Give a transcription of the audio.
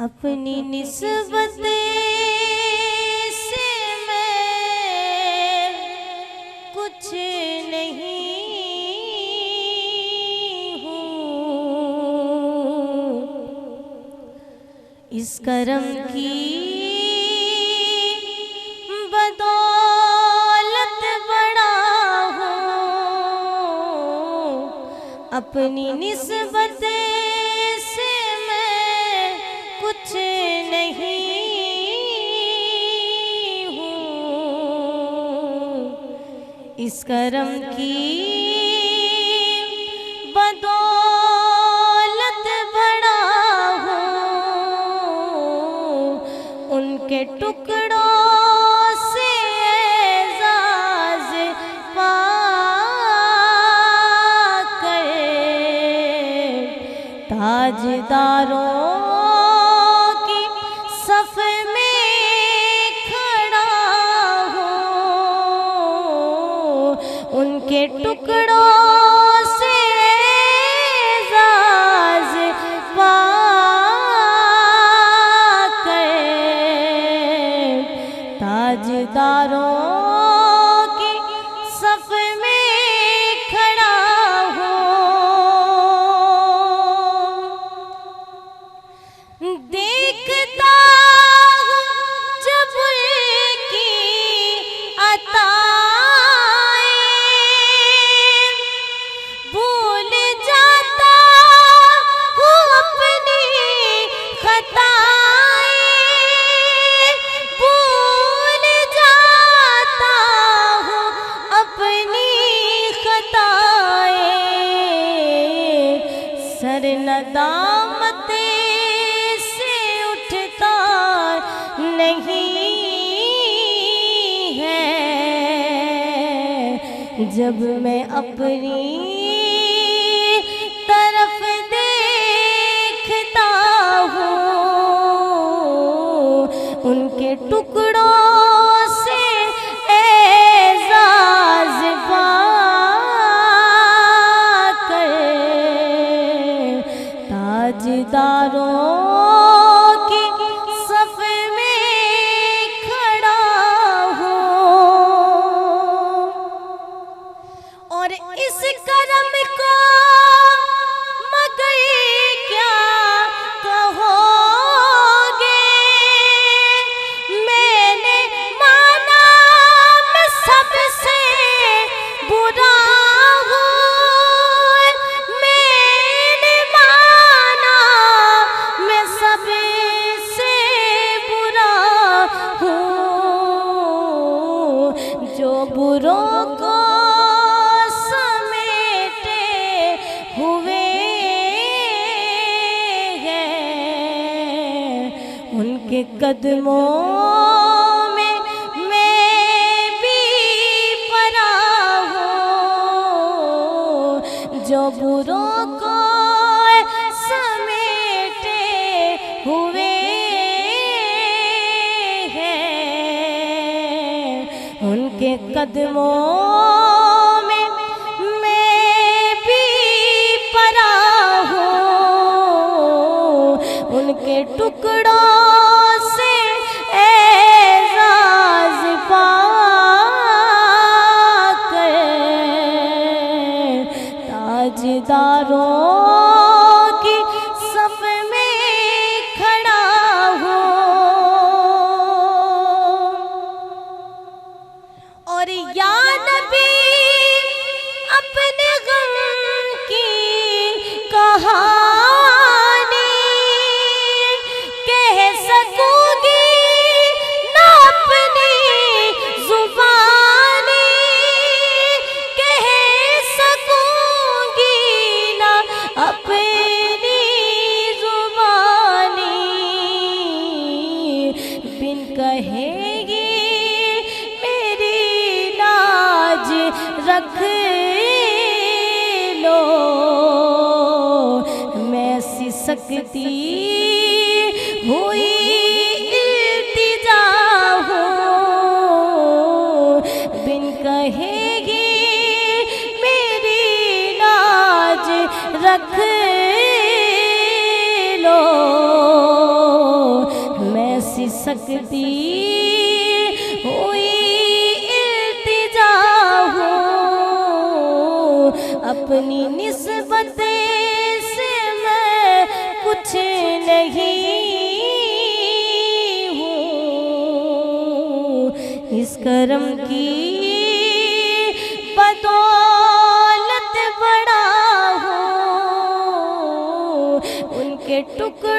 अपनी निस्बत से मैं कुछ नहीं हूँ, इस करम की बदौलत बड़ा हूँ। अपनी निस्बत से मैं कुछ नहीं हूँ, इस करम की बदौलत बड़ा हूँ। उनके टुकड़ों से एजाज़ पाकर ताजदारों की सफ में खड़ा हूँ। उनके टुकड़ों से एजाज़ पाकर ताजदारों की सफ में खड़ा हूँ। देखता हूँ जब उनकी अताएं, भूल जाता हूँ अपनी खताएं, भूल जाता हूँ अपनी खताएं। सर नदामत से उठता नहीं है, जब मैं अपनी तरफ देखता हूँ। उनके टुकड़ों से एजाज़ पाकर ताजदारों की सफ में खड़ा हूँ। और इस करम को मगर क्या कहोगे, मैंने माना मैं सबसे बुरा हूँ। मैंने माना मैं सबसे बुरा हूँ, जो बुरों को समेटे हुए हैं। उनके कदमों में मैं भी पड़ा हूँ, जो बुरों को समेटे हुए हैं। उनके कदमों में मैं भी पड़ा हूँ। उनके टुकड़ों से एजाज़ पाकर ताजदारों की सफ में खड़ा हूँ। और या नबी अपने गम की कहानी कह सकूंगी ना अपनी जुबानी, कह सकूंगी ना अपनी जुबानी। बिन कहेगी मेरी लाज रख लो, मैं सिसकती हुई इल्तिजा हूँ। बिन कहेगी मेरी लाज रख लो, सकती हुई इल्तिजा हूँ, अपनी निस्बत से मैं कुछ नहीं हूँ, इस करम की बदौलत बड़ा हूँ, उनके टुकड़ों